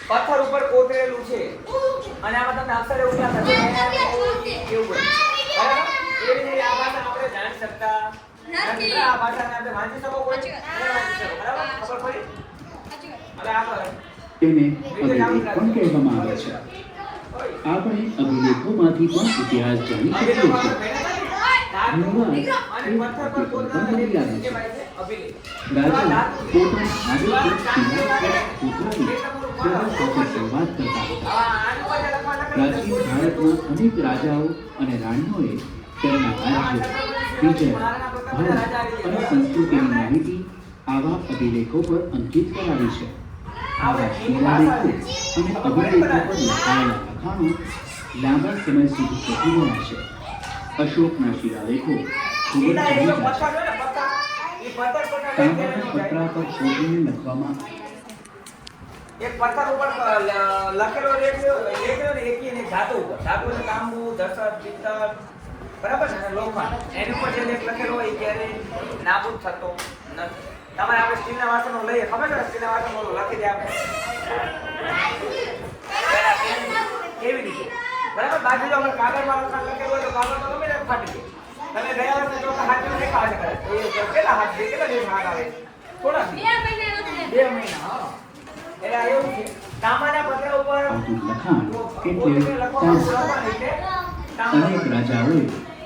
પથ્થર ઉપર કોતરેલું છે અને આમાં તમને અક્ષર એવું ના થશે એવું બને. બરાબર? એવી રીતે આ ભાષા આપણે જાણી શકતા નથી. આ ભાષાને આપણે વાંચી શકો કોઈ નહીં વાંચી શકો. બરાબર? ખબર પડી? હવે આગળ તેને અભિલેખ પણ કહેવામાં આવે છે. આપણે અભિલેખોમાંથી પણ ઇતિહાસ જાણી શકીએ છીએ. રાજા પોતાના સંવાદ કરતા હતા. પ્રાચીન ભારતમાં અનેક રાજાઓ અને રાણીઓએ તેમના રાજ્ય, વિજય, ધર્મ અને સંસ્કૃતિની માહિતી આવા અભિલેખો પર અંકિત કરાવી છે. આવા શિલાલેખો અને અભિલેખો પર લખાયેલા લખાણો લાંબા સમય સુધી ટકી રહ્યા છે. અશોકના શિલાલેખો ખૂબ જ જાણીતા છે. તાંબાના પતરા પર શોધીને લખવામાં એક પથ્થર ઉપર લખેલો લેખેલો ને એકી ધાતુ ઉપર ધાતુ એટલે તાંબુ, દસર, પિત્તળ, બરાબર છે, લોખંડ, એની ઉપર જે લેખ લખેલો હોય ત્યારે નાબૂદ થતો નથી. તમારે આપણે સ્ટીલના વાસણો લઈએ, ખબર છે સ્ટીલના વાસણો લખી દે આપણે કેવી રીતે, બરાબર? બાજુ જો આપણે કાગળમાં લખાણ લખેલું હોય તો કાગળ તો ગમે તે ફાટી જાય. તમે ગયા વર્ષે જો હાથ લેખા હશે કરે તો એ કેટલા હાથ કેટલા દિવસ હાથ આવે? થોડા 2 મહિના. હા, એટલે એવું છે. તાંબાના પતરા ઉપર લખાણ એટલે અનેક રાજાઓએ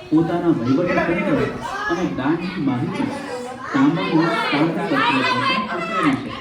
પોતાના વહીવટી તંત્ર અને દાનની માહિતી તાંબાના તાંબા પત્ર પર ઉતરેલી છે.